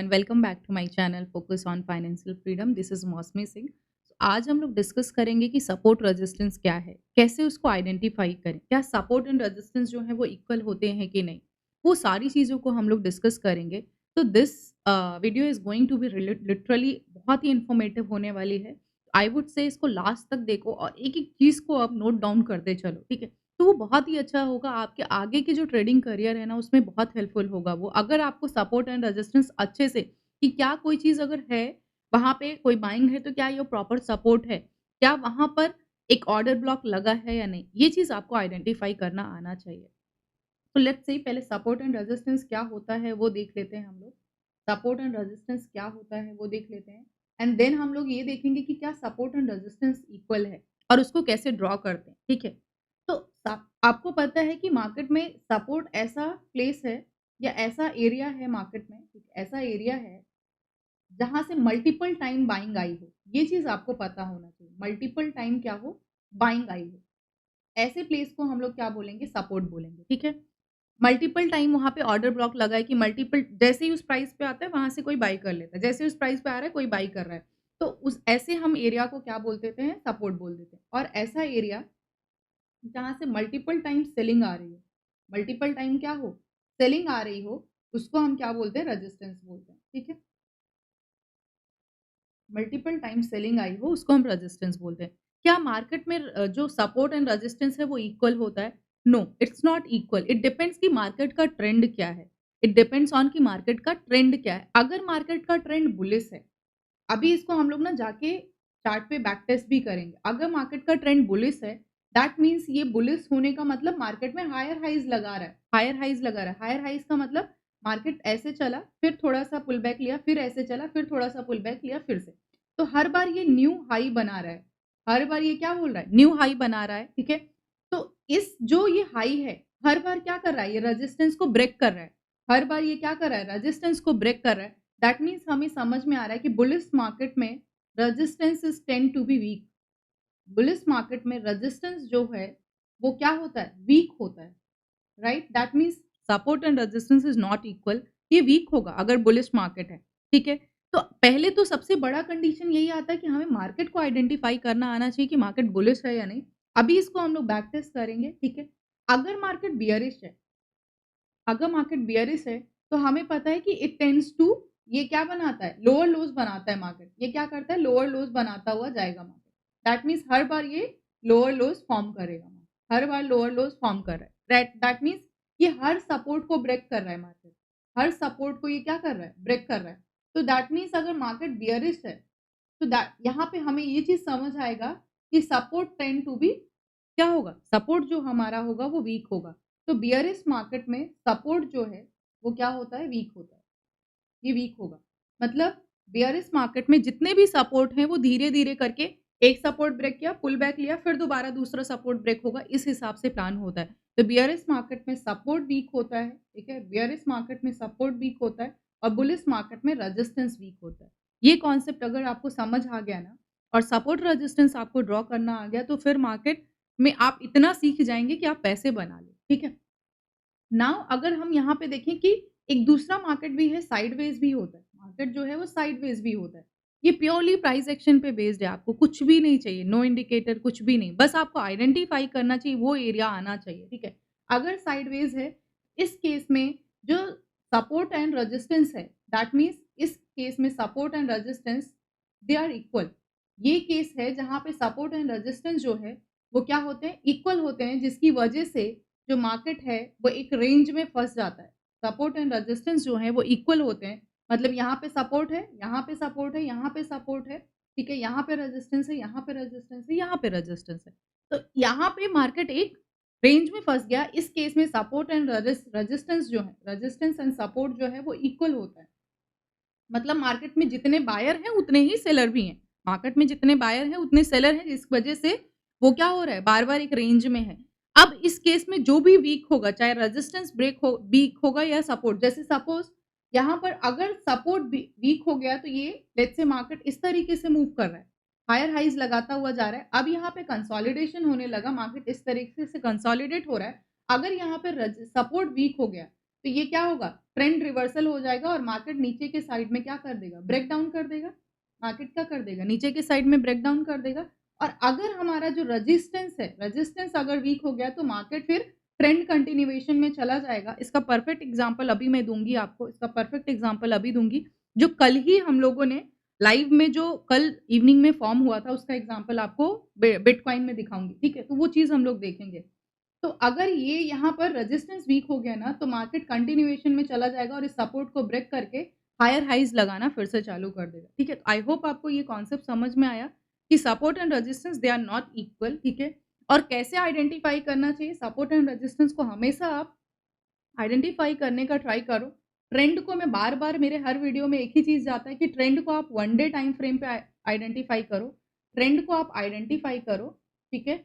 And welcome back to my channel focus on financial freedom. This is Mausami Singh. आज हम लोग discuss करेंगे कि सपोर्ट रेजिस्टेंस क्या है, कैसे उसको आइडेंटिफाई करें, क्या सपोर्ट एंड रेजिस्टेंस जो है वो इक्वल होते हैं कि नहीं, वो सारी चीज़ों को हम लोग डिस्कस करेंगे। तो this video is going to be literally बहुत ही इंफॉर्मेटिव होने वाली है। आई वुड से इसको लास्ट तक देखो और एक एक चीज़ को आप नोट डाउन करते चलो, ठीक है। तो वो बहुत ही अच्छा होगा, आपके आगे की जो ट्रेडिंग करियर है ना उसमें बहुत हेल्पफुल होगा वो। अगर आपको सपोर्ट एंड रेजिस्टेंस अच्छे से कि क्या कोई चीज़ अगर है, वहाँ पे कोई बाइंग है तो क्या ये प्रॉपर सपोर्ट है? क्या वहाँ पर एक ऑर्डर ब्लॉक लगा है या नहीं? ये चीज़ आपको आइडेंटिफाई करना आना चाहिए। तो लेट्स से पहले सपोर्ट एंड रेजिस्टेंस क्या होता है वो देख लेते हैं हम लोग। सपोर्ट एंड रेजिस्टेंस क्या होता है वो देख लेते हैं एंड देन हम लोग ये देखेंगे कि क्या सपोर्ट एंड रेजिस्टेंस इक्वल है और उसको कैसे ड्रॉ करते हैं, ठीक है। तो आपको पता है कि मार्केट में सपोर्ट ऐसा प्लेस है या ऐसा एरिया है मार्केट में, ठीक, ऐसा एरिया है जहां से मल्टीपल टाइम बाइंग आई हो। ये चीज आपको पता होना चाहिए, मल्टीपल टाइम क्या हो, बाइंग आई हो। ऐसे प्लेस को हम लोग क्या बोलेंगे, सपोर्ट बोलेंगे, ठीक है। मल्टीपल टाइम वहाँ पे ऑर्डर ब्लॉक लगा है कि मल्टीपल जैसे ही उस प्राइस पे आता है वहाँ से कोई बाई कर लेता है, जैसे उस प्राइस पे आ रहा है कोई बाई कर रहा है। तो उस ऐसे हम एरिया को क्या बोल देते हैं, सपोर्ट बोल देते हैं। और ऐसा एरिया जहाँ से मल्टीपल टाइम सेलिंग आ रही हो, मल्टीपल टाइम क्या हो, सेलिंग आ रही हो, उसको हम क्या बोलते हैं, रेजिस्टेंस बोलते हैं, ठीक है। मल्टीपल टाइम सेलिंग आई हो उसको हम रेजिस्टेंस बोलते हैं। क्या मार्केट में जो सपोर्ट एंड रेजिस्टेंस है वो इक्वल होता है? No, it's not equal. It depends कि मार्केट का ट्रेंड क्या है। इट डिपेंड्स ऑन कि मार्केट का ट्रेंड क्या है। अगर मार्केट का ट्रेंड बुलिश है, अभी इसको हम लोग ना जाके चार्ट पे बैक टेस्ट भी करेंगे। अगर मार्केट का ट्रेंड बुलिश है, दैट मीन्स ये बुलिश होने का मतलब मार्केट में हायर हाइज लगा रहा है, हायर हाइज लगा रहा है। हायर हाइज का मतलब मार्केट ऐसे चला, फिर थोड़ा सा पुल बैक लिया, फिर ऐसे चला, फिर थोड़ा सा पुल बैक लिया, फिर से। तो हर बार ये न्यू हाई बना रहा है। हर बार ये क्या बोल रहा है, न्यू हाई बना रहा है, ठीक है। तो इस जो ये हाई है, हर बार क्या कर रहा है, ये रेजिस्टेंस को ब्रेक कर रहा है। हर बार ये क्या कर रहा है, रेजिस्टेंस को ब्रेक कर रहा है। दैट मीन्स हमें समझ में आ रहा है कि बुलिश मार्केट में resistance is tend to be weak. Bullish market में रेजिस्टेंस जो है वो क्या होता है, वीक होता है, right. That means support and resistance is not equal. ये वीक होगा अगर बुलिश मार्केट है, ठीक है। तो पहले तो सबसे बड़ा कंडीशन यही आता है कि हमें मार्केट को आइडेंटिफाई करना आना चाहिए कि मार्केट बुलिश है या नहीं। अभी इसको हम लोग बैक टेस्ट करेंगे, ठीक है। अगर मार्केट बियरिश है, अगर मार्केट बियरिश है, तो हमें पता है कि इट टेंड्स टू, ये क्या बनाता है, लोअर लोज बनाता है मार्केट। ये क्या करता है, लोअर लोज बनाता हुआ जाएगा मार्केट। दैट मीन्स हर बार ये लोअर लोज फॉर्म करेगा, हर बार लोअर लोज फॉर्म कर रहा है। दैट मीन्स ये हर सपोर्ट को ब्रेक कर रहा है मार्केट, हर सपोर्ट को ये क्या कर रहा है, ब्रेक कर रहा है। तो दैट मीन्स अगर मार्केट बियरिश है, तो दैट यहाँ पे हमें ये चीज समझ आएगा कि सपोर्ट टेंड टू बी क्या होगा, सपोर्ट जो हमारा होगा वो वीक होगा। तो बियरिश मार्केट में सपोर्ट जो है वो क्या होता है, वीक होता है। ये वीक होगा, मतलब बियरिश मार्केट में जितने भी सपोर्ट हैं वो धीरे धीरे करके एक सपोर्ट ब्रेक किया, पुल बैक लिया, फिर दोबारा दूसरा सपोर्ट ब्रेक होगा, इस हिसाब से प्लान होता है। तो बियरिश मार्केट में सपोर्ट वीक होता है, ठीक है। बियरिश मार्केट में सपोर्ट वीक होता है और बुलिश मार्केट में रेजिस्टेंस वीक होता है। ये कॉन्सेप्ट अगर आपको समझ आ गया ना और सपोर्ट रेजिस्टेंस आपको ड्रॉ करना आ गया, तो फिर मार्केट में आप इतना सीख जाएंगे कि आप पैसे बना लें, ठीक है। नाउ अगर हम यहाँ पे देखें कि एक दूसरा मार्केट भी है, साइडवेज भी होता है। मार्केट जो है वो साइडवेज भी होता है। ये प्योरली प्राइस एक्शन पे बेस्ड है, आपको कुछ भी नहीं चाहिए, नो इंडिकेटर कुछ भी नहीं, बस आपको आइडेंटिफाई करना चाहिए, वो एरिया आना चाहिए, ठीक है। अगर साइडवेज है, इस केस में जो सपोर्ट एंड रेजिस्टेंस है, दैट मीन्स इस केस में support and resistance they are equal. ये केस है जहाँ पे सपोर्ट एंड रेजिस्टेंस जो है वो क्या होते हैं, इक्वल होते हैं, जिसकी वजह से जो मार्केट है वो एक रेंज में फंस जाता है। सपोर्ट एंड रेजिस्टेंस जो है वो इक्वल होते हैं, मतलब यहाँ पे सपोर्ट है, यहाँ पे सपोर्ट है, यहाँ पे सपोर्ट है, ठीक है। यहाँ पे रेजिस्टेंस है, यहाँ पे रेजिस्टेंस है, यहाँ पे रेजिस्टेंस है। तो यहाँ पे मार्केट एक रेंज में फंस गया। इस केस में सपोर्ट एंड रेजिस्टेंस जो है, रेजिस्टेंस एंड सपोर्ट जो है वो इक्वल होता है। मतलब मार्केट में जितने बायर हैं उतने ही सेलर भी हैं। मार्केट में जितने बायर हैं उतने सेलर हैं, जिस वजह से वो क्या हो रहा है, बार-बार एक रेंज में है। अब इस केस में जो भी वीक होगा, चाहे रेजिस्टेंस ब्रेक हो, वीक होगा या सपोर्ट, जैसे सपोज यहाँ पर अगर सपोर्ट वीक हो गया तो ये लेट्स से मार्केट इस तरीके से मूव कर रहा है, हायर हाइज लगाता हुआ जा रहा है। अब यहाँ पे कंसोलिडेशन होने लगा, मार्केट इस तरीके से कंसोलिडेट हो रहा है। अगर यहाँ पे सपोर्ट वीक हो गया तो ये क्या होगा, ट्रेंड रिवर्सल हो जाएगा और मार्केट नीचे के साइड में क्या कर देगा, ब्रेक डाउन कर देगा। मार्केट क्या कर देगा, नीचे के साइड में ब्रेक डाउन कर देगा। और अगर हमारा जो रेजिस्टेंस है, रेजिस्टेंस अगर वीक हो गया तो मार्केट फिर ट्रेंड कंटिन्यूएशन में चला जाएगा। इसका परफेक्ट एग्जांपल अभी मैं दूँगी आपको, इसका परफेक्ट एग्जांपल अभी दूँगी, जो कल ही हम लोगों ने लाइव में जो कल इवनिंग में फॉर्म हुआ था उसका एग्जांपल आपको बिटकॉइन में दिखाऊँगी, ठीक है? तो वो चीज़ हम लोग देखेंगे। तो अगर ये यहाँ पर रेजिस्टेंस वीक हो गया ना, तो मार्केट कंटिन्यूएशन में चला जाएगा और इस सपोर्ट को ब्रेक करके हायर हाइज़ लगाना फिर से चालू कर देगा, ठीक है? आई होप आपको ये कॉन्सेप्ट समझ में आया कि support and resistance they are not equal, ठीक है? और कैसे आइडेंटिफाई करना चाहिए सपोर्ट एंड रेजिस्टेंस को, हमेशा आप आइडेंटिफाई करने का ट्राई करो। ट्रेंड को मैं बार-बार मेरे हर वीडियो में एक ही चीज़ जाता है कि ट्रेंड को आप 1 डे टाइम फ्रेम पे आइडेंटिफाई करो। ट्रेंड को आप आइडेंटिफाई करो, ठीक है?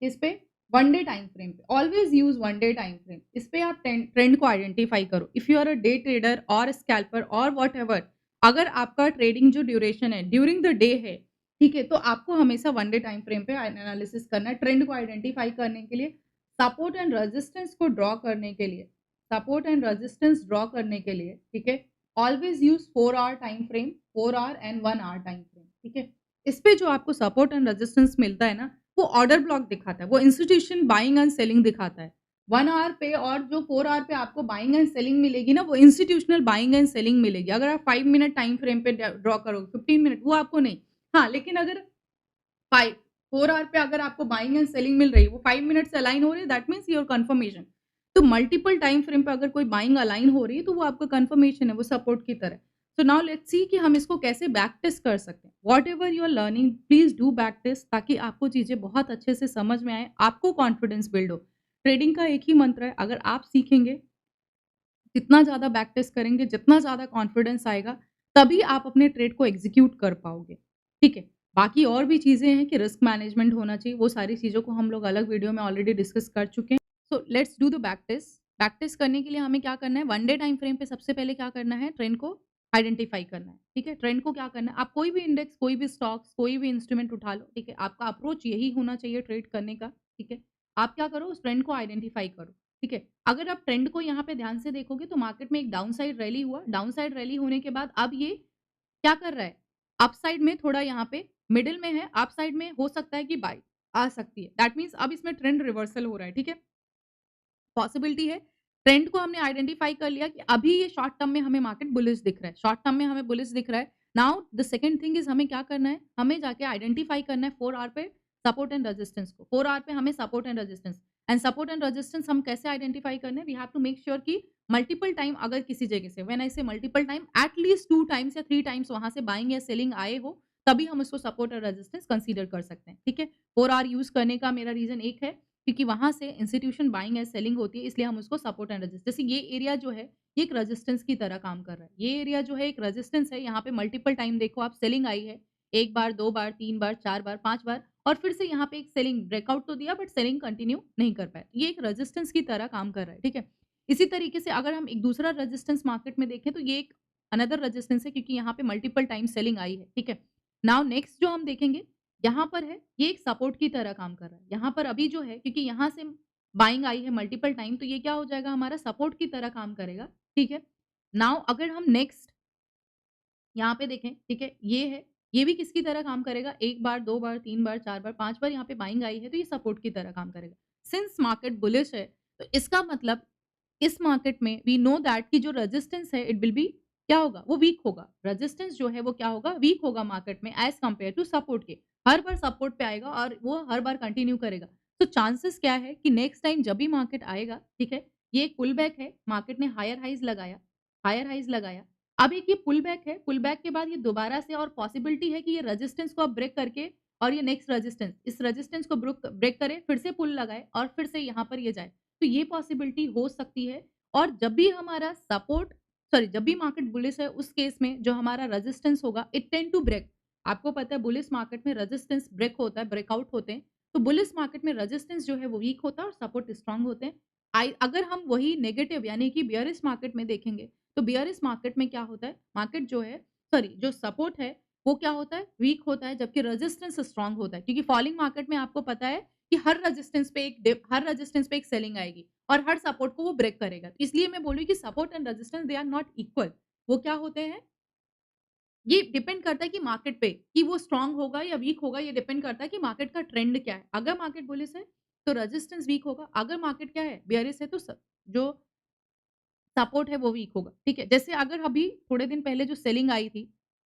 इस पे 1 डे टाइम फ्रेम पे, always use 1 day time frame. इस पे आप ट्रेंड को आइडेंटिफाई करो। If you are a day trader और स्कैल्पर और व्हाटएवर, अगर आपका ट्रेडिंग जो ड्यूरेशन है ड्यूरिंग द डे है, ठीक है? तो आपको हमेशा 1 डे टाइम फ्रेम पे एनालिसिस करना है, ट्रेंड को आइडेंटिफाई करने के लिए, सपोर्ट एंड रेजिस्टेंस को ड्रॉ करने के लिए, सपोर्ट एंड रेजिस्टेंस ड्रॉ करने के लिए, ठीक है? Always use 4 hour time frame, 4 hour and 1 hour time frame, ठीक है? इस पे जो आपको सपोर्ट एंड रेजिस्टेंस मिलता है ना, वो ऑर्डर ब्लॉक दिखाता है, वो इंस्टीट्यूशन बाइंग एंड सेलिंग दिखाता है। 1 आवर पे और जो 4 आवर पे आपको बाइंग एंड सेलिंग मिलेगी ना, वो इंस्टीट्यूशनल बाइंग एंड सेलिंग मिलेगी। अगर आप 5 मिनट टाइम फ्रेम पे ड्रॉ करोगे, 15 मिनट, वो आपको नहीं। हाँ, लेकिन अगर 5 4 आवर पे अगर आपको बाइंग एंड सेलिंग मिल रही है, वो 5 मिनट से अलाइन हो रही है, दैट मीन्स योर कन्फर्मेशन। तो मल्टीपल टाइम फ्रेम पे अगर कोई बाइंग अलाइन हो रही है, तो वो आपका कन्फर्मेशन है, वो सपोर्ट की तरह। सो नाउ लेट्स सी कि हम इसको कैसे बैक टेस्ट कर सकते हैं। Whatever you are learning, please do back test, ताकि आपको चीज़ें बहुत अच्छे से समझ में आएँ, आपको कॉन्फिडेंस बिल्ड हो। ट्रेडिंग का एक ही मंत्र है, अगर आप सीखेंगे, जितना ज़्यादा बैक टेस्ट करेंगे, जितना ज़्यादा कॉन्फिडेंस आएगा, तभी आप अपने ट्रेड को एग्ज़ीक्यूट कर पाओगे, ठीक है? बाकी और भी चीज़ें हैं कि रिस्क मैनेजमेंट होना चाहिए, वो सारी चीज़ों को हम लोग अलग वीडियो में ऑलरेडी डिस्कस कर चुके हैं। So let's do the back test. Back test करने के लिए हमें क्या करना है, 1 डे टाइम फ्रेम पे सबसे पहले क्या करना है, ट्रेंड को आइडेंटिफ़ाई करना है, ठीक है? ट्रेंड को क्या करना है, आप कोई भी इंडेक्स, कोई भी स्टॉक्स, कोई भी इंस्ट्रूमेंट उठा लो, ठीक है? आपका अप्रोच यही होना चाहिए ट्रेड करने का, ठीक है? आप क्या करो, उस ट्रेंड को आइडेंटिफ़ाई करो, ठीक है? अगर आप ट्रेंड को यहाँ पे ध्यान से देखोगे तो मार्केट में एक डाउन साइड रैली हुआ, डाउन साइड रैली होने के बाद अब ये क्या कर रहा है? अप साइड में थोड़ा यहाँ पे मिडल में है, अप साइड में हो सकता है कि बाय आ सकती है। दैट मीन्स अब इसमें ट्रेंड रिवर्सल हो रहा है, ठीक है? पॉसिबिलिटी है। ट्रेंड को हमने आइडेंटिफाई कर लिया कि अभी ये शॉर्ट टर्म में हमें मार्केट बुलिश दिख रहा है। शॉर्ट टर्म में हमें बुलिश दिख रहा है। Now the second thing is हमें क्या करना है? हमें जाके आइडेंटिफाई करना है 4 आवर पे सपोर्ट एंड रेजिस्टेंस को। 4 आवर पे हमें support and support and resistance हम कैसे आइडेंटिफाई करने हैं? We have to make sure कि मल्टीपल टाइम अगर किसी जगह से, when I say multiple time, at least 2 times या 3 टाइम्स वहाँ से बाइंग या सेलिंग आए हो, तभी हम उसको सपोर्ट और रेजिस्टेंस कंसीडर कर सकते हैं। ठीक है? 4 आवर यूज़ करने का मेरा रीज़न एक है क्योंकि वहाँ से इंस्टीट्यूशन बाइंग एंड सेलिंग होती है, इसलिए हम उसको सपोर्ट एंड रेजिस्ट, जैसे ये एरिया जो है, ये एक रेजिस्टेंस की तरह काम कर रहा है। ये एरिया जो है एक रेजिस्टेंस है, यहाँ पे मल्टीपल टाइम देखो आप सेलिंग आई है, 1 बार, 2 बार, 3 बार, 4 बार, 5 बार और फिर से यहाँ पे एक सेलिंग ब्रेकआउट तो दिया बट सेलिंग कंटिन्यू नहीं कर पाया। ये एक रेजिस्टेंस की तरह काम कर रहा है, ठीक है? इसी तरीके से अगर हम एक दूसरा रेजिस्टेंस मार्केट में देखें तो ये एक अनदर रेजिस्टेंस है क्योंकि यहाँ पे मल्टीपल टाइम सेलिंग आई है, ठीक है? नाउ नेक्स्ट जो हम देखेंगे, यहाँ पर है, ये एक सपोर्ट की तरह काम कर रहा है। यहाँ पर अभी जो है क्योंकि यहाँ से बाइंग आई है मल्टीपल टाइम तो ये क्या हो जाएगा हमारा सपोर्ट की तरह काम करेगा, ठीक है? नाउ अगर हम नेक्स्ट यहाँ पे देखें, ठीक है? ये है, ये भी किसकी तरह काम करेगा? 1 बार, 2 बार, 3 बार, 4 बार, 5 बार यहाँ पे बाइंग आई है तो ये सपोर्ट की तरह काम करेगा। सिंस मार्केट बुलिश है, तो इसका मतलब इस मार्केट में वी नो दैट कि जो रेजिस्टेंस है इट विल बी क्या होगा? वो वीक होगा। रेजिस्टेंस जो है वो क्या होगा? वीक होगा मार्केट में एज़ कंपेयर टू सपोर्ट के। हर बार सपोर्ट पे आएगा और वो हर बार कंटिन्यू करेगा। तो चांसेस क्या है कि नेक्स्ट टाइम जब भी मार्केट आएगा, ठीक है? ये एक पुल बैक है, मार्केट ने हायर हाइज़ लगाया। अब एक ये पुल बैक है, पुल बैक के बाद ये दोबारा से और पॉसिबिलिटी है कि ये रेजिस्टेंस को अब ब्रेक करके और ये नेक्स्ट रेजिस्टेंस, इस रेजिस्टेंस को ब्रुक ब्रेक करे, फिर से पुल लगाए और फिर से यहाँ पर ये जाए। तो ये पॉसिबिलिटी हो सकती है और जब भी हमारा सपोर्ट सॉरी जब भी मार्केट बुलिश है उस केस में जो हमारा रेजिस्टेंस होगा इट टेंड टू ब्रेक। आपको पता है बुलिश मार्केट में रेजिस्टेंस ब्रेक होता है, ब्रेकआउट होते हैं। तो बुलिश मार्केट में रेजिस्टेंस जो है वो वीक होता है और सपोर्ट स्ट्रांग होते हैं। अगर हम वही नेगेटिव यानी कि बियरिश मार्केट में देखेंगे तो बियरिश मार्केट में क्या होता है, मार्केट जो है सॉरी जो सपोर्ट है वो क्या होता है, वीक होता है जबकि रेजिस्टेंस स्ट्रांग होता है क्योंकि फॉलिंग मार्केट में आपको पता है कि हर रेजिस्टेंस पे एक सेलिंग आएगी और हर सपोर्ट को वो ब्रेक करेगा। तो इसलिए मैं बोल रही हूँ कि support and resistance they are not equal. वो क्या होते हैं? ये डिपेंड करता है कि मार्केट पे कि वो स्ट्रॉन्ग होगा या वीक होगा, ये डिपेंड करता है कि मार्केट का ट्रेंड क्या है। अगर मार्केट बुलिश है, तो रेजिस्टेंस वीक होगा, अगर मार्केट क्या है, बेयरिश है, तो जो सपोर्ट है वो वीक होगा, ठीक है? जैसे अगर अभी थोड़े दिन पहले जो सेलिंग आई थी,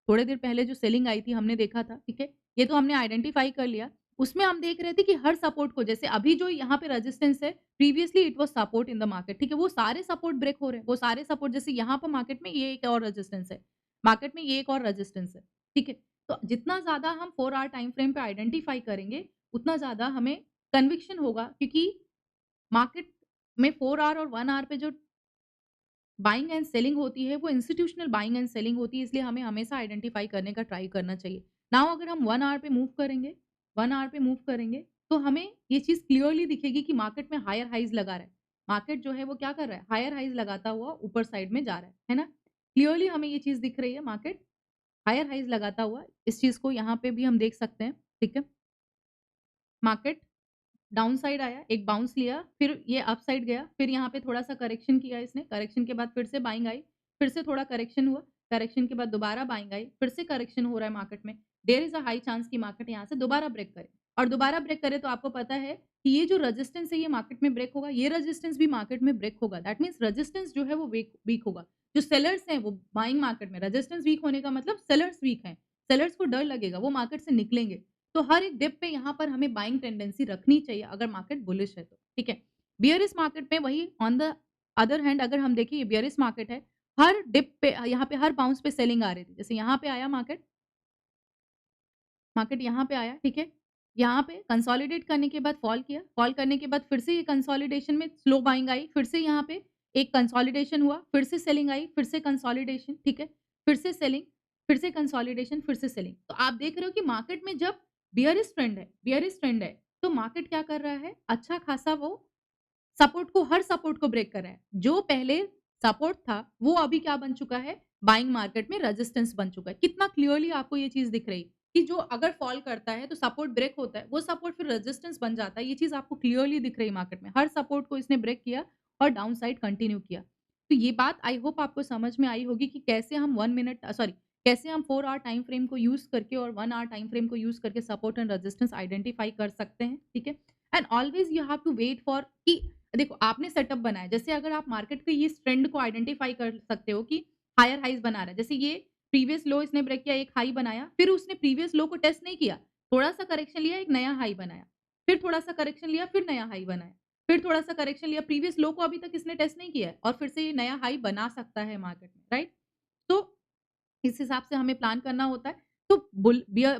थोड़े देर पहले जो सेलिंग आई थी हमने देखा था, ठीक है? ये तो हमने आइडेंटिफाई कर लिया। उसमें हम देख रहे थे कि हर सपोर्ट को जैसे अभी जो यहाँ पे रेजिस्टेंस है, previously it was support in the market, ठीक है? वो सारे सपोर्ट ब्रेक हो रहे हैं, वो सारे सपोर्ट जैसे यहाँ पर मार्केट में ये एक और रेजिस्टेंस है, मार्केट में ये एक और रेजिस्टेंस है, ठीक है? तो जितना ज़्यादा हम 4 आवर टाइम फ्रेम पे आइडेंटिफाई करेंगे, उतना ज़्यादा हमें कन्विक्शन होगा क्योंकि मार्केट में 4 आवर और 1 आवर पे जो बाइंग एंड सेलिंग होती है, वो इंस्टीट्यूशनल बाइंग एंड सेलिंग होती है, इसलिए हमें हमेशा आइडेंटिफाई करने का ट्राई करना चाहिए। नाउ अगर हम 1 आवर पे मूव करेंगे 1 आवर पे मूव करेंगे, तो हमें ये चीज़ क्लियरली दिखेगी कि मार्केट में हायर हाइज़ लगा रहा है। मार्केट जो है वो क्या कर रहा है? हायर हाइज़ लगाता हुआ ऊपर साइड में जा रहा है ना? क्लियरली हमें ये चीज़ दिख रही है मार्केट हायर हाइज़ लगाता हुआ, इस चीज़ को यहाँ पे भी हम देख सकते हैं, ठीक है? मार्केट डाउन साइड आया, एक बाउंस लिया, फिर ये अप साइड गया, फिर यहाँ पे थोड़ा-सा करेक्शन किया इसने, करेक्शन के बाद फिर से बाइंग आई, फिर से थोड़ा करेक्शन हुआ, करेक्शन के बाद दोबारा बाइंग आई, फिर से करेक्शन हो रहा है मार्केट में। There is a high chance कि मार्केट यहाँ से दोबारा ब्रेक करे और दोबारा ब्रेक करे तो आपको पता है कि ये जो रेजिस्टेंस है ये मार्केट में ब्रेक होगा, ये रेजिस्टेंस भी मार्केट में ब्रेक होगा। दैट मीन्स रेजिस्टेंस जो है वो वीक वीक होगा। जो सेलर्स हैं वो बाइंग मार्केट में रेजिस्टेंस वीक होने का मतलब सेलर्स वीक हैं। सेलर्स को डर लगेगा, वो मार्केट से निकलेंगे। तो हर एक डिप पे यहाँ पर हमें बाइंग टेंडेंसी रखनी चाहिए अगर मार्केट बुलिश है तो, ठीक है। बियरिश मार्केट में वही ऑन द अदर हैंड अगर हम देखें ये बियरिश मार्केट है, हर डिप पे यहाँ पे हर बाउंस पे सेलिंग आ रही थी। जैसे यहाँ पे आया मार्केट, मार्केट यहाँ पे आया, ठीक है। यहाँ पे कंसोलिडेट करने के बाद फॉल किया, फॉल करने के बाद फिर से ये कंसोलिडेशन में स्लो बाइंग आई, फिर से यहाँ पे एक कंसोलिडेशन हुआ, फिर से सेलिंग आई, फिर से कंसोलिडेशन, ठीक है। फिर से सेलिंग, फिर से कंसोलिडेशन, फिर से सेलिंग। तो आप देख रहे हो कि मार्केट में जब बियरिश ट्रेंड है, तो मार्केट क्या कर रहा है? अच्छा खासा वो हर सपोर्ट को ब्रेक कर रहा है। जो पहले सपोर्ट था, वो अभी क्या बन चुका है? बाइंग मार्केट में रेजिस्टेंस बन चुका है। कितना क्लियरली आपको ये चीज़ दिख रही कि जो अगर फॉल करता है, तो सपोर्ट ब्रेक होता है, वो सपोर्ट फिर रेजिस्टेंस बन जाता है। ये चीज़ आपको क्लियरली दिख रही है मार्केट में। हर सपोर्ट को इसने ब्रेक किया और डाउन साइड कंटिन्यू किया। तो ये बात आई होप आपको समझ में आई होगी कि कैसे हम 1 मिनट सॉरी कैसे हम 4 आवर टाइम फ्रेम को यूज़ करके और 1 आवर टाइम फ्रेम को यूज़ करके सपोर्ट एंड रेजिस्टेंस आइडेंटिफाई कर सकते हैं, ठीक है? And always you have to wait for कि देखो आपने सेटअप बनाया, जैसे अगर आप मार्केट के इस ट्रेंड को आइडेंटिफाई कर सकते हो कि हायर हाइज़ बना रहा है। जैसे ये प्रीवियस लो इसने ब्रेक किया, एक हाई बनाया, फिर उसने प्रीवियस लो को टेस्ट नहीं किया, थोड़ा-सा करेक्शन लिया, एक नया हाई बनाया। फिर थोड़ा-सा करेक्शन लिया, फिर नया हाई बनाया। फिर थोड़ा-सा करेक्शन लिया, प्रीवियस लो को अभी तक इसने टेस्ट नहीं किया है और फिर से ये नया हाई बना सकता है मार्केट में, राइट? तो इस हिसाब से हमें प्लान करना होता है। तो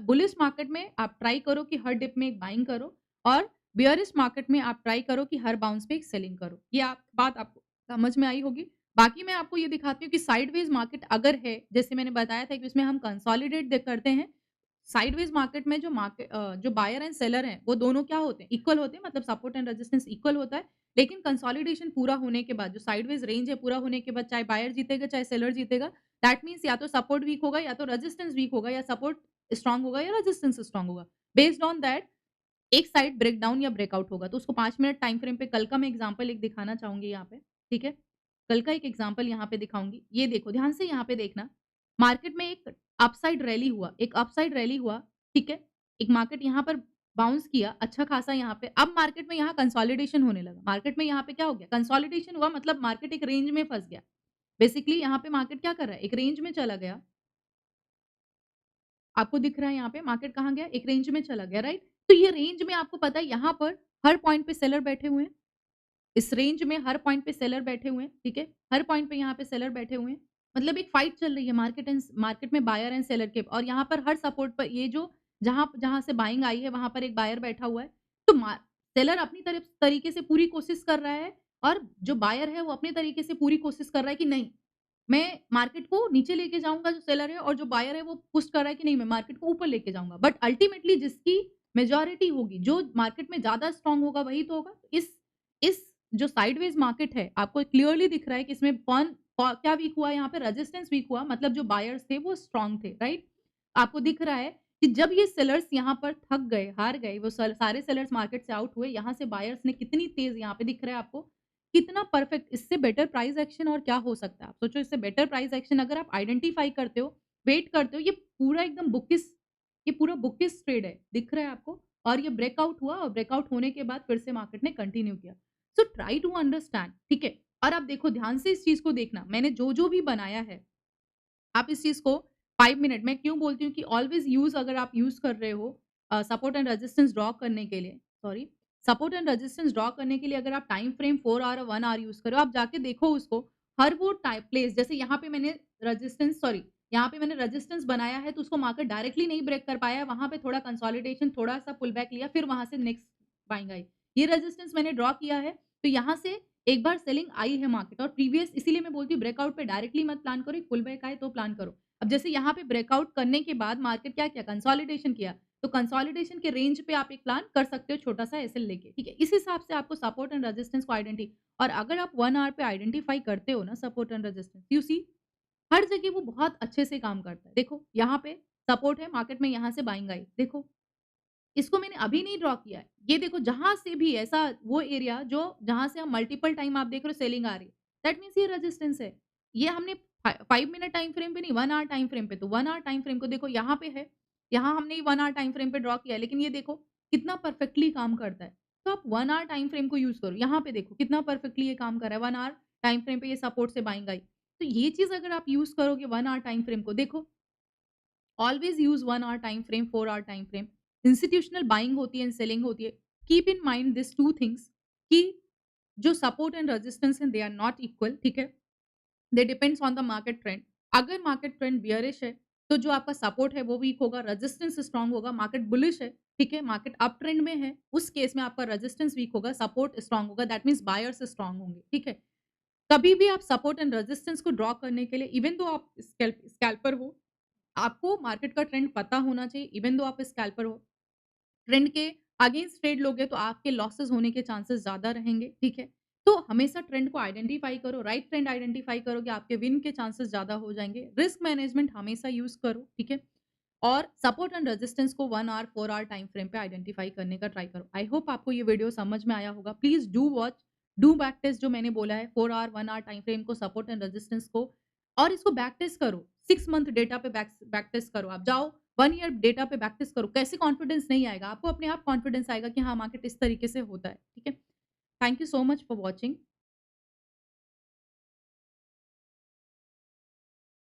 बुलिश मार्केट में आप ट्राई करो कि हर डिप में एक बाइंग करो और बियरिश मार्केट में आप ट्राई करो कि हर बाउंस पे एक सेलिंग करो। ये आप बात आपको समझ में आई होगी। बाकी मैं आपको ये दिखाती हूँ कि साइडवेज़ मार्केट अगर है, जैसे मैंने बताया था कि उसमें हम कंसोलिडेट करते हैं। साइडवेज़ मार्केट में जो बायर एंड सेलर हैं, वो दोनों क्या होते हैं? इक्वल होते हैं, मतलब सपोर्ट एंड रेजिस्टेंस इक्वल होता है। लेकिन कंसोलिडेशन पूरा होने के बाद, जो साइडवेज़ रेंज है पूरा होने के बाद चाहे बायर जीतेगा, चाहे सेलर जीतेगा, दैट मीन्स या तो सपोर्ट वीक होगा या तो रेजिस्टेंस वीक होगा या सपोर्ट स्ट्रॉन्ग होगा या रेजिस्टेंस स्ट्रॉन्ग होगा। बेस्ड ऑन दैट एक साइड ब्रेकडाउन या ब्रेकआउट होगा। तो उसको 5 मिनट टाइम फ्रेम पे कल का मैं एग्ज़ाम्पल एक दिखाना चाहूँगी यहाँ पे, ठीक है? कल का एक एग्ज़ाम्पल यहाँ पे दिखाऊँगी। ये देखो, ध्यान से यहाँ पे देखना। मार्केट में एक अपसाइड रैली हुआ, ठीक है? एक मार्केट यहाँ पर बाउंस किया अच्छा खासा यहाँ पे। अब मार्केट में यहाँ कंसोलिडेशन होने लगा। मार्केट में यहाँ पे क्या हो गया? कंसोलिडेशन हुआ, मतलब मार्केट एक रेंज में फँस गया। बेसिकली यहाँ पे मार्केट क्या कर रहा है? एक रेंज में चला गया। आपको दिख रहा है यहाँ पे मार्केट कहाँ गया? एक रेंज में चला गया, राइट? तो ये रेंज में आपको पता है यहाँ पर हर पॉइंट पे सेलर बैठे हुए हैं। इस रेंज में हर पॉइंट पे सेलर बैठे हुए हैं, ठीक है? हर पॉइंट पे यहाँ पे सेलर बैठे हुए हैं। मतलब एक फाइट चल रही है मार्केट में बायर एंड सेलर के और यहाँ पर हर सपोर्ट पर ये जो जहाँ से बाइंग आई है वहाँ पर एक बायर बैठा हुआ है। तो सेलर अपनी तरफ तरीके से पूरी कोशिश कर रहा है और जो बायर है वो अपने तरीके से पूरी कोशिश कर रहा है कि नहीं, मैं मार्केट को नीचे लेके जाऊँगा जो सेलर है, और जो बायर है वो पुश कर रहा है कि नहीं मैं मार्केट को ऊपर लेके जाऊँगा। बट अल्टीमेटली जिसकी मेजॉरिटी होगी, जो मार्केट में ज़्यादा स्ट्रॉन्ग होगा वही तो होगा। इस जो साइडवेज मार्केट है, आपको क्लियरली दिख रहा है कि इसमें क्या वीक हुआ, यहाँ पे रेजिस्टेंस वीक हुआ, मतलब जो बायर्स थे वो स्ट्रॉन्ग थे, राइट? आपको दिख रहा है कि जब ये सेलर्स यहाँ पर थक गए, हार गए, वो सारे सेलर्स मार्केट से आउट हुए, यहाँ से बायर्स ने कितनी तेज़ यहाँ पे दिख रहा है आपको, कितना परफेक्ट इससे बेटर प्राइस एक्शन और क्या हो सकता है? आप सोचो इससे बेटर प्राइस एक्शन अगर आप आइडेंटिफाई करते हो, वेट करते हो, ये पूरा एकदम बुकिश ये पूरा बुकिश ट्रेड है, दिख रहा है आपको? और ये ब्रेकआउट हुआ और ब्रेकआउट होने के बाद फिर से मार्केट ने कंटिन्यू किया। सो ट्राई टू अंडरस्टैंड, ठीक है? और आप देखो ध्यान से इस चीज़ को देखना, मैंने जो-जो भी बनाया है आप इस चीज़ को 5 मिनट मैं क्यों बोलती हूँ कि ऑलवेज़ यूज़ अगर आप यूज़ कर रहे हो सपोर्ट एंड रेजिस्टेंस ड्रॉ करने के लिए sorry support and resistance draw करने के लिए अगर आप टाइम फ्रेम 4 आवर और 1 आवर यूज़ करो, आप जाके देखो उसको, हर वो टाइम प्लेस जैसे यहाँ पे मैंने रेजिस्टेंस बनाया है, तो उसको मार्केट डायरेक्टली नहीं ब्रेक कर पाया है, वहाँ पे थोड़ा कंसोलिडेशन, थोड़ा-सा पुल बैक लिया, फिर वहाँ से नेक्स्ट बाइंग आई। ये रेजिस्टेंस मैंने ड्रॉ किया है, तो यहाँ से एक बार सेलिंग आई है मार्केट और प्रीवियस इसीलिए मैं बोलती हूँ ब्रेकआउट पे डायरेक्टली मत प्लान करो, एक पुल बैक आए तो प्लान करो। अब जैसे यहाँ पे ब्रेकआउट करने के बाद मार्केट क्या किया कंसोलिडेशन किया, तो कंसोलिडेशन के रेंज पे आप एक प्लान कर सकते हो छोटा-सा एसएल लेके, ठीक है? इस हिसाब से आपको सपोर्ट एंड रेजिस्टेंस को और अगर आप 1 आवर पे आइडेंटिफाई करते हो ना support and resistance, you see हर जगह वो बहुत अच्छे से काम करता है। देखो यहाँ पे सपोर्ट है, मार्केट में यहाँ से बाइंग आई, देखो इसको मैंने अभी नहीं ड्रॉ किया है। ये देखो जहाँ से भी ऐसा वो एरिया जो जहाँ से हम मल्टीपल टाइम आप देख रहे हो सेलिंग आ रही है, दैट मीन्स ये रेजिस्टेंस है। ये हमने 5 मिनट टाइम फ्रेम पे नहीं 1 आवर टाइम फ्रेम पे तो 1 आवर टाइम फ्रेम को देखो यहाँ पे है। यहाँ हमने 1 आवर टाइम फ्रेम पे ड्रॉ किया है, लेकिन ये देखो कितना परफेक्टली काम करता है। तो आप 1 आवर टाइम फ्रेम को यूज़ करो। यहाँ पे देखो कितना परफेक्टली ये काम कर रहा है। 1 आवर टाइम फ्रेम पे ये सपोर्ट से बाइंग आई। तो ये चीज़ अगर आप यूज़ करोगे 1 आवर टाइम फ्रेम को देखो always use 1 hour time frame, 4 hour time frame. Institutional buying होती है एंड सेलिंग होती है। Keep in mind this 2 things कि जो सपोर्ट एंड रेजिस्टेंस हैं, दे आर नॉट इक्वल, ठीक है? They depends on the market trend. अगर मार्केट ट्रेंड बियरिश है, तो जो आपका सपोर्ट है वो वीक होगा, रेजिस्टेंस स्ट्रॉन्ग होगा। मार्केट बुलिश है, ठीक है? मार्केट अप ट्रेंड में है, उस केस में आपका रेजिस्टेंस वीक होगा, सपोर्ट स्ट्रॉन्ग होगा, दैट मीन्स बायर्स स्ट्रॉन्ग होंगे, ठीक है? कभी भी आप सपोर्ट एंड रेजिस्टेंस को ड्रॉ करने के लिए इवन दो आप स्कैल्पर हो, आपको मार्केट का ट्रेंड पता होना चाहिए, इवन दो आप स्कैल्पर हो। ट्रेंड के अगेंस्ट ट्रेड लोगे तो आपके लॉसेस होने के चांसेस ज़्यादा रहेंगे, ठीक है? तो हमेशा ट्रेंड को आइडेंटिफाई करो, राइट ट्रेंड आइडेंटिफाई करोगे, आपके विन के चांसेस ज़्यादा हो जाएँगे। रिस्क मैनेजमेंट हमेशा यूज़ करो, ठीक है? और सपोर्ट एंड रेजिस्टेंस को 1 आवर, 4 आवर टाइम फ्रेम पे आइडेंटिफाई करने का ट्राई करो। आई होप आपको ये वीडियो समझ में आया होगा। Please do watch, do back test जो मैंने बोला है 4 आवर, 1 आवर टाइम फ्रेम को, सपोर्ट एंड रेजिस्टेंस को और इसको बैक टेस्ट करो। 6 मंथ डेटा पे बैक टेस्ट करो। आप जाओ 1 ईयर डेटा पे बैक टेस्ट करो। कैसे कॉन्फिडेंस नहीं आएगा? आपको अपने आप कॉन्फिडेंस आएगा कि हाँ, मार्केट इस तरीके से होता है। ठीक है? Thank you so much for watching.